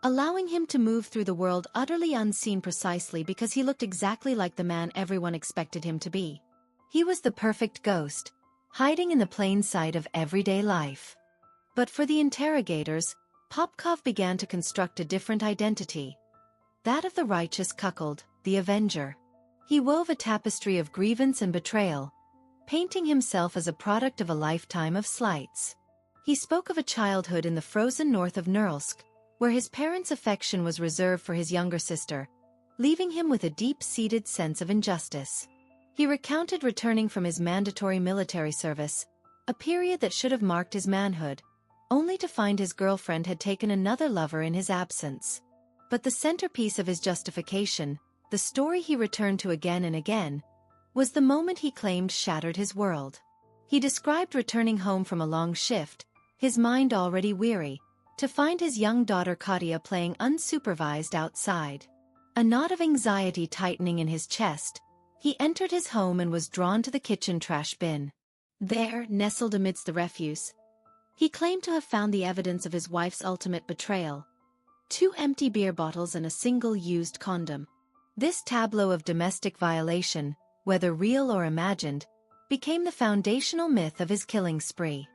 Speaker 1: allowing him to move through the world utterly unseen precisely because he looked exactly like the man everyone expected him to be. He was the perfect ghost, hiding in the plain sight of everyday life. But for the interrogators, Popkov began to construct a different identity. That of the righteous cuckold, the avenger. He wove a tapestry of grievance and betrayal, painting himself as a product of a lifetime of slights. He spoke of a childhood in the frozen north of Norilsk, where his parents' affection was reserved for his younger sister, leaving him with a deep-seated sense of injustice. He recounted returning from his mandatory military service, a period that should have marked his manhood, only to find his girlfriend had taken another lover in his absence. But the centerpiece of his justification, the story he returned to again and again, was the moment he claimed shattered his world. He described returning home from a long shift, his mind already weary, to find his young daughter Katya playing unsupervised outside. A knot of anxiety tightening in his chest, he entered his home and was drawn to the kitchen trash bin. There, nestled amidst the refuse, he claimed to have found the evidence of his wife's ultimate betrayal: 2 empty beer bottles and a single used condom. This tableau of domestic violation, whether real or imagined, became the foundational myth of his killing spree.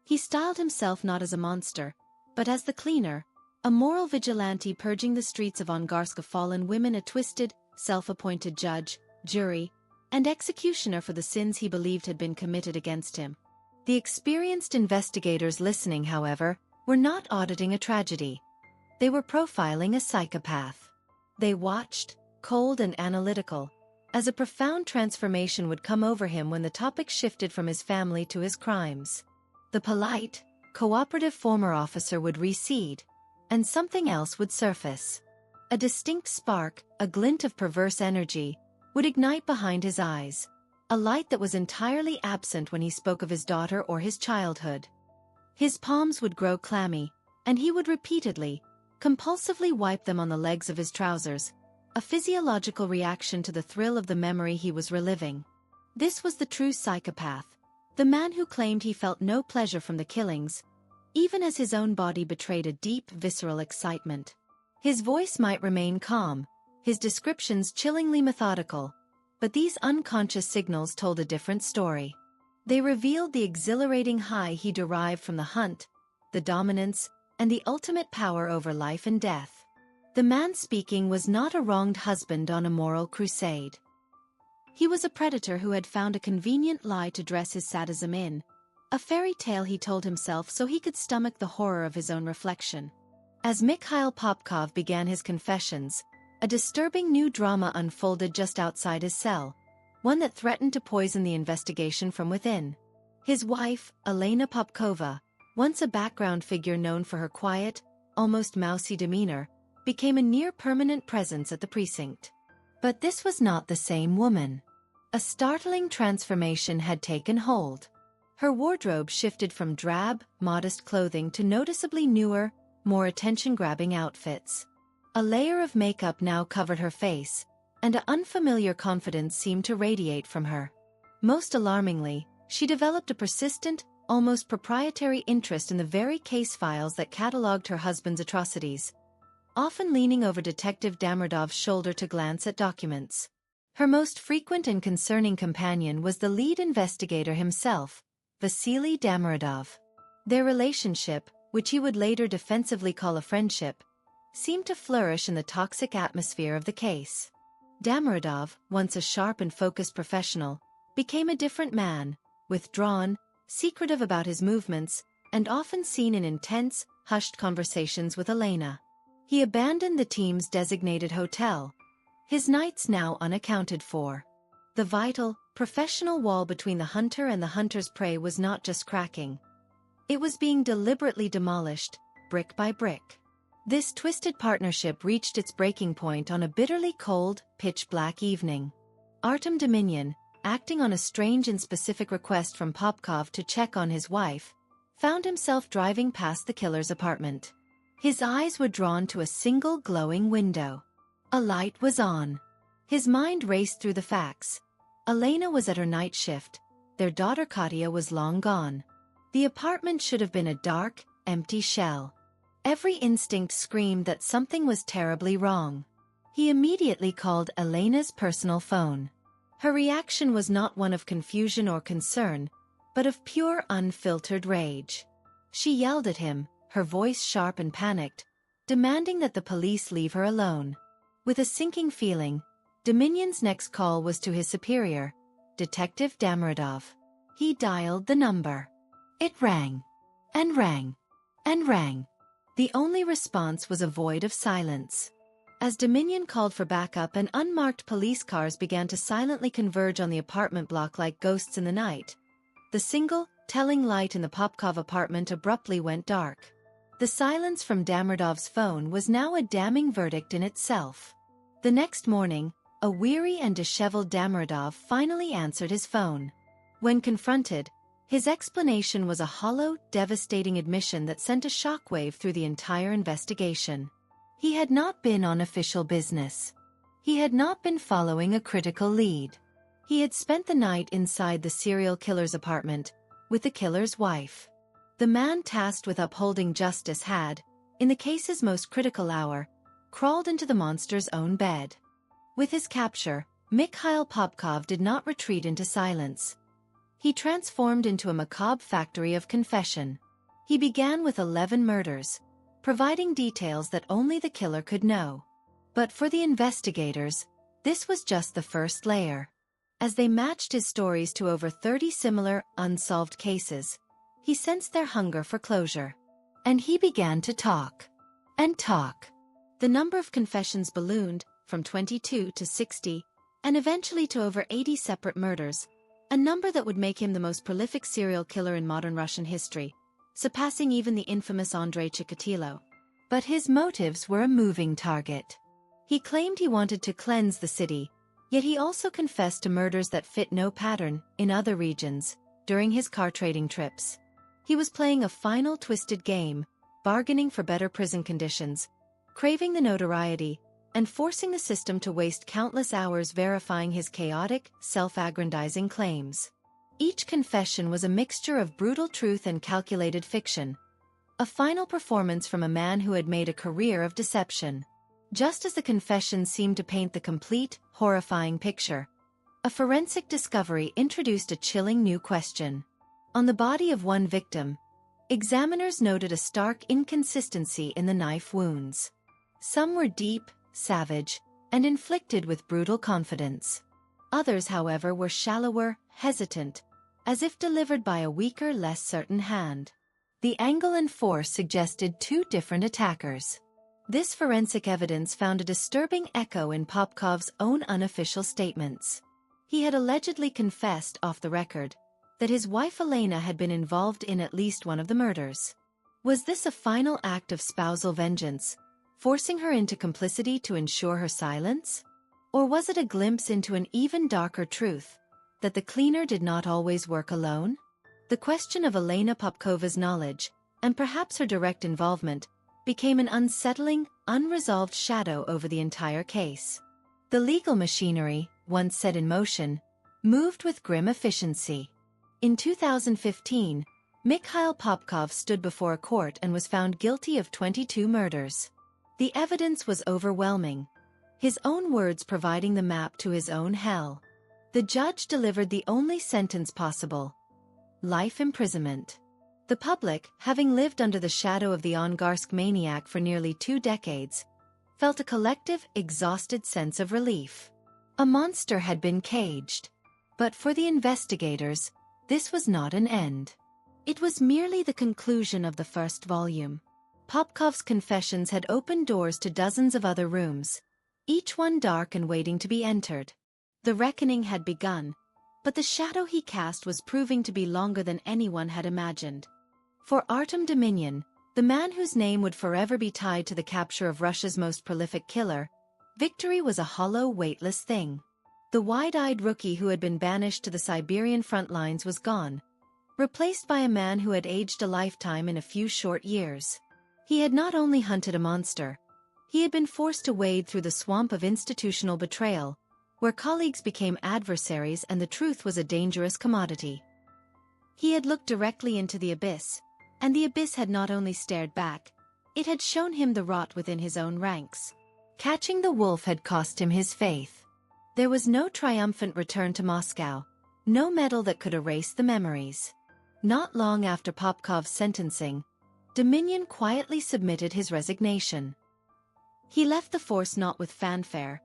Speaker 1: He styled himself not as a monster, but as the cleaner, a moral vigilante purging the streets of Angarsk of fallen women, a twisted, self-appointed judge, jury, and executioner for the sins he believed had been committed against him. The experienced investigators listening, however, were not auditing a tragedy. They were profiling a psychopath. They watched, cold and analytical, as a profound transformation would come over him when the topic shifted from his family to his crimes. The polite, cooperative former officer would recede, and something else would surface. A distinct spark, a glint of perverse energy, would ignite behind his eyes, a light that was entirely absent when he spoke of his daughter or his childhood. His palms would grow clammy, and he would repeatedly, compulsively wipe them on the legs of his trousers, a physiological reaction to the thrill of the memory he was reliving. This was the true psychopath, the man who claimed he felt no pleasure from the killings, even as his own body betrayed a deep, visceral excitement. His voice might remain calm, his descriptions chillingly methodical, but these unconscious signals told a different story. They revealed the exhilarating high he derived from the hunt, the dominance, and the ultimate power over life and death. The man speaking was not a wronged husband on a moral crusade. He was a predator who had found a convenient lie to dress his sadism in, a fairy tale he told himself so he could stomach the horror of his own reflection. As Mikhail Popkov began his confessions, a disturbing new drama unfolded just outside his cell, one that threatened to poison the investigation from within. His wife, Elena Popkova, once a background figure known for her quiet, almost mousy demeanor, became a near-permanent presence at the precinct. But this was not the same woman. A startling transformation had taken hold. Her wardrobe shifted from drab, modest clothing to noticeably newer, more attention-grabbing outfits. A layer of makeup now covered her face, and an unfamiliar confidence seemed to radiate from her. Most alarmingly, she developed a persistent, almost proprietary interest in the very case files that catalogued her husband's atrocities, often leaning over Detective Damrodov's shoulder to glance at documents. Her most frequent and concerning companion was the lead investigator himself, Vasily Damrodov. Their relationship, which he would later defensively call a friendship, seemed to flourish in the toxic atmosphere of the case. Damrodov, once a sharp and focused professional, became a different man, withdrawn, secretive about his movements, and often seen in intense, hushed conversations with Elena. He abandoned the team's designated hotel, his nights now unaccounted for. The vital, professional wall between the hunter and the hunter's prey was not just cracking. It was being deliberately demolished, brick by brick. This twisted partnership reached its breaking point on a bitterly cold, pitch-black evening. Artem Dominion, acting on a strange and specific request from Popkov to check on his wife, found himself driving past the killer's apartment. His eyes were drawn to a single glowing window. A light was on. His mind raced through the facts. Elena was at her night shift. Their daughter Katya was long gone. The apartment should have been a dark, empty shell. Every instinct screamed that something was terribly wrong. He immediately called Elena's personal phone. Her reaction was not one of confusion or concern, but of pure unfiltered rage. She yelled at him, her voice sharp and panicked, demanding that the police leave her alone. With a sinking feeling, Dominion's next call was to his superior, Detective Damirodov. He dialed the number. It rang. And rang. And rang. The only response was a void of silence. As Dominion called for backup and unmarked police cars began to silently converge on the apartment block like ghosts in the night, the single, telling light in the Popkov apartment abruptly went dark. The silence from Damirodov's phone was now a damning verdict in itself. The next morning, a weary and disheveled Damirodov finally answered his phone. When confronted, his explanation was a hollow, devastating admission that sent a shockwave through the entire investigation. He had not been on official business. He had not been following a critical lead. He had spent the night inside the serial killer's apartment, with the killer's wife. The man tasked with upholding justice had, in the case's most critical hour, crawled into the monster's own bed. With his capture, Mikhail Popkov did not retreat into silence. He transformed into a macabre factory of confession. He began with 11 murders, providing details that only the killer could know. But for the investigators, this was just the first layer. As they matched his stories to over 30 similar, unsolved cases, he sensed their hunger for closure. And he began to talk. And talk. The number of confessions ballooned, from 22 to 60, and eventually to over 80 separate murders, a number that would make him the most prolific serial killer in modern Russian history, surpassing even the infamous Andrei Chikatilo. But his motives were a moving target. He claimed he wanted to cleanse the city, yet he also confessed to murders that fit no pattern in other regions during his car trading trips. He was playing a final twisted game, bargaining for better prison conditions, craving the notoriety, and forcing the system to waste countless hours verifying his chaotic, self-aggrandizing claims. Each confession was a mixture of brutal truth and calculated fiction. A final performance from a man who had made a career of deception. Just as the confessions seemed to paint the complete, horrifying picture, a forensic discovery introduced a chilling new question. On the body of one victim, examiners noted a stark inconsistency in the knife wounds. Some were deep, savage, and inflicted with brutal confidence. Others, however, were shallower, hesitant, as if delivered by a weaker, less certain hand. The angle and force suggested two different attackers. This forensic evidence found a disturbing echo in Popkov's own unofficial statements. He had allegedly confessed off the record that his wife Elena had been involved in at least one of the murders. Was this a final act of spousal vengeance, forcing her into complicity to ensure her silence? Or was it a glimpse into an even darker truth, that the cleaner did not always work alone? The question of Elena Popkova's knowledge, and perhaps her direct involvement, became an unsettling, unresolved shadow over the entire case. The legal machinery, once set in motion, moved with grim efficiency. In 2015, Mikhail Popkov stood before a court and was found guilty of 22 murders. The evidence was overwhelming, his own words providing the map to his own hell. The judge delivered the only sentence possible: life imprisonment. The public, having lived under the shadow of the Angarsk Maniac for nearly 2 decades, felt a collective, exhausted sense of relief. A monster had been caged. But for the investigators, this was not an end. It was merely the conclusion of the first volume. Popkov's confessions had opened doors to dozens of other rooms, each one dark and waiting to be entered. The reckoning had begun, but the shadow he cast was proving to be longer than anyone had imagined. For Artem Dominion, the man whose name would forever be tied to the capture of Russia's most prolific killer, victory was a hollow, weightless thing. The wide-eyed rookie who had been banished to the Siberian front lines was gone, replaced by a man who had aged a lifetime in a few short years. He had not only hunted a monster, he had been forced to wade through the swamp of institutional betrayal, where colleagues became adversaries and the truth was a dangerous commodity. He had looked directly into the abyss, and the abyss had not only stared back, it had shown him the rot within his own ranks. Catching the wolf had cost him his faith. There was no triumphant return to Moscow, no medal that could erase the memories. Not long after Popkov's sentencing, Dominion quietly submitted his resignation. He left the force not with fanfare,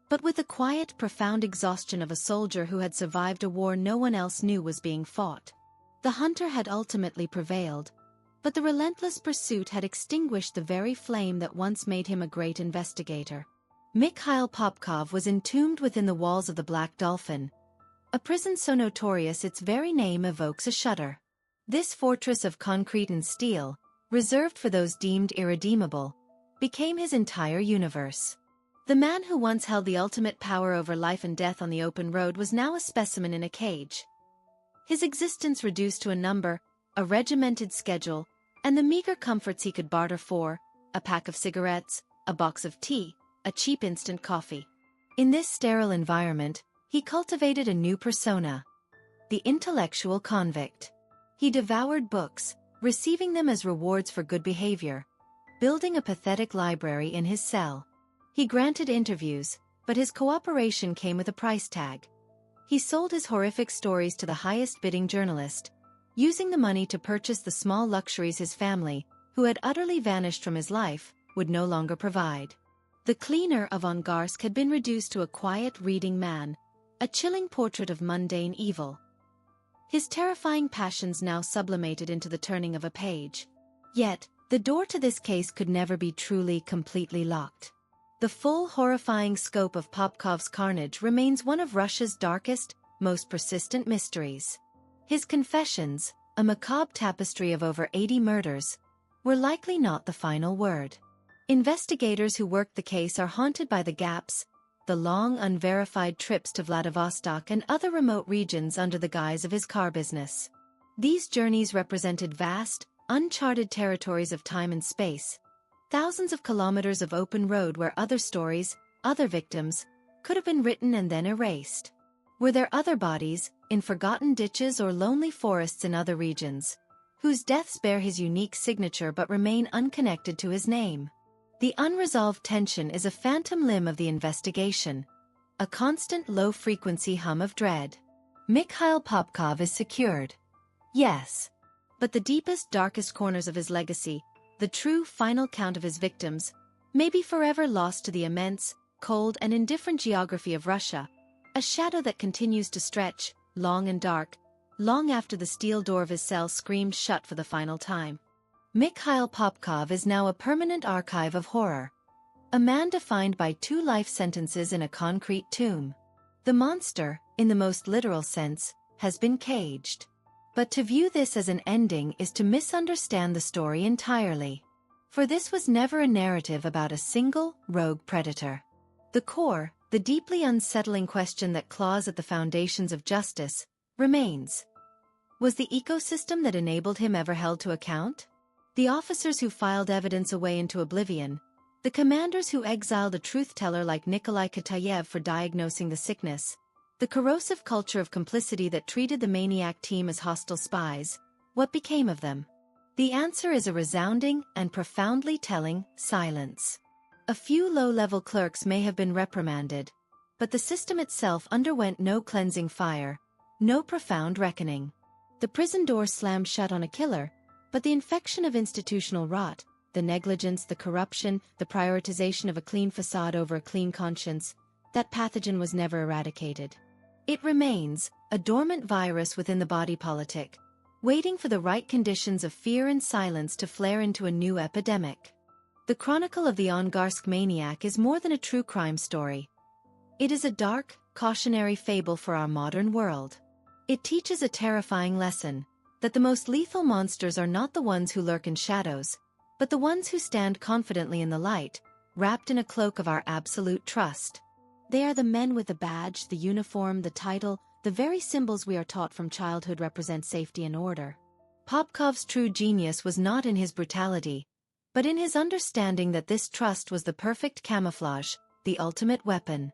Speaker 1: but with the quiet, profound exhaustion of a soldier who had survived a war no one else knew was being fought. The hunter had ultimately prevailed, but the relentless pursuit had extinguished the very flame that once made him a great investigator. Mikhail Popkov was entombed within the walls of the Black Dolphin, a prison so notorious its very name evokes a shudder. This fortress of concrete and steel, reserved for those deemed irredeemable, became his entire universe. The man who once held the ultimate power over life and death on the open road was now a specimen in a cage. His existence reduced to a number, a regimented schedule, and the meager comforts he could barter for, a pack of cigarettes, a box of tea, a cheap instant coffee. In this sterile environment, he cultivated a new persona, the intellectual convict. He devoured books, receiving them as rewards for good behavior, building a pathetic library in his cell. He granted interviews, but his cooperation came with a price tag. He sold his horrific stories to the highest-bidding journalist, using the money to purchase the small luxuries his family, who had utterly vanished from his life, would no longer provide. The cleaner of Angarsk had been reduced to a quiet reading man, a chilling portrait of mundane evil. His terrifying passions now sublimated into the turning of a page. Yet, the door to this case could never be truly, completely locked. The full horrifying scope of Popkov's carnage remains one of Russia's darkest, most persistent mysteries. His confessions, a macabre tapestry of over 80 murders, were likely not the final word. Investigators who worked the case are haunted by the gaps, the long unverified trips to Vladivostok and other remote regions under the guise of his car business. These journeys represented vast, uncharted territories of time and space, thousands of kilometers of open road where other stories, other victims, could have been written and then erased. Were there other bodies, in forgotten ditches or lonely forests in other regions, whose deaths bear his unique signature but remain unconnected to his name? The unresolved tension is a phantom limb of the investigation, a constant low-frequency hum of dread. Mikhail Popkov is secured. Yes. But the deepest, darkest corners of his legacy, the true final count of his victims, may be forever lost to the immense, cold and indifferent geography of Russia, a shadow that continues to stretch, long and dark, long after the steel door of his cell screamed shut for the final time. Mikhail Popkov is now a permanent archive of horror. A man defined by 2 life sentences in a concrete tomb. The monster, in the most literal sense, has been caged. But to view this as an ending is to misunderstand the story entirely. For this was never a narrative about a single, rogue predator. The core, the deeply unsettling question that claws at the foundations of justice, remains. Was the ecosystem that enabled him ever held to account? The officers who filed evidence away into oblivion, the commanders who exiled a truth-teller like Nikolai Kitayev for diagnosing the sickness, the corrosive culture of complicity that treated the Maniac Team as hostile spies, what became of them? The answer is a resounding and profoundly telling silence. A few low-level clerks may have been reprimanded, but the system itself underwent no cleansing fire, no profound reckoning. The prison door slammed shut on a killer, but the infection of institutional rot, the negligence, the corruption, the prioritization of a clean facade over a clean conscience, that pathogen was never eradicated. It remains, a dormant virus within the body politic, waiting for the right conditions of fear and silence to flare into a new epidemic. The chronicle of the Angarsk Maniac is more than a true crime story. It is a dark, cautionary fable for our modern world. It teaches a terrifying lesson, that the most lethal monsters are not the ones who lurk in shadows, but the ones who stand confidently in the light, wrapped in a cloak of our absolute trust. They are the men with the badge, the uniform, the title, the very symbols we are taught from childhood represent safety and order. Popkov's true genius was not in his brutality, but in his understanding that this trust was the perfect camouflage, the ultimate weapon.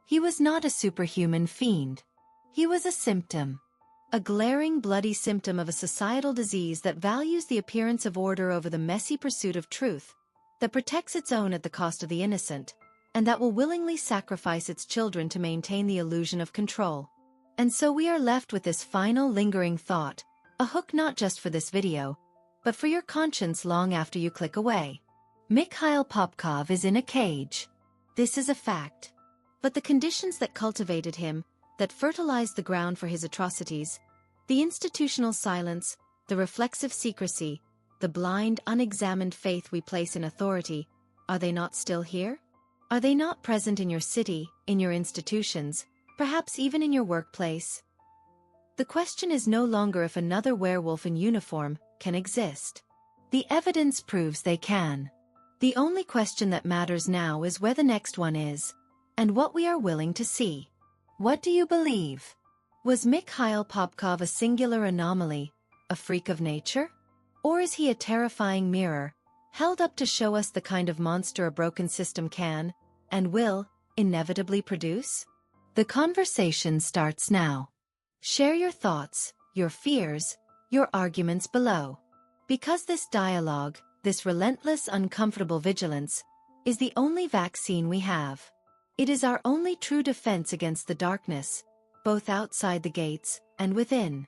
Speaker 1: He was not a superhuman fiend. He was a symptom. A glaring, bloody symptom of a societal disease that values the appearance of order over the messy pursuit of truth, that protects its own at the cost of the innocent, and that will willingly sacrifice its children to maintain the illusion of control. And so we are left with this final lingering thought, a hook not just for this video, but for your conscience long after you click away. Mikhail Popkov is in a cage. This is a fact. But the conditions that cultivated him, that fertilized the ground for his atrocities, the institutional silence, the reflexive secrecy, the blind, unexamined faith we place in authority, are they not still here? Are they not present in your city, in your institutions, perhaps even in your workplace? The question is no longer if another werewolf in uniform can exist. The evidence proves they can. The only question that matters now is where the next one is, and what we are willing to see. What do you believe? Was Mikhail Popkov a singular anomaly, a freak of nature? Or is he a terrifying mirror, held up to show us the kind of monster a broken system can, and will, inevitably produce? The conversation starts now. Share your thoughts, your fears, your arguments below. Because this dialogue, this relentless, uncomfortable vigilance, is the only vaccine we have. It is our only true defense against the darkness, both outside the gates and within.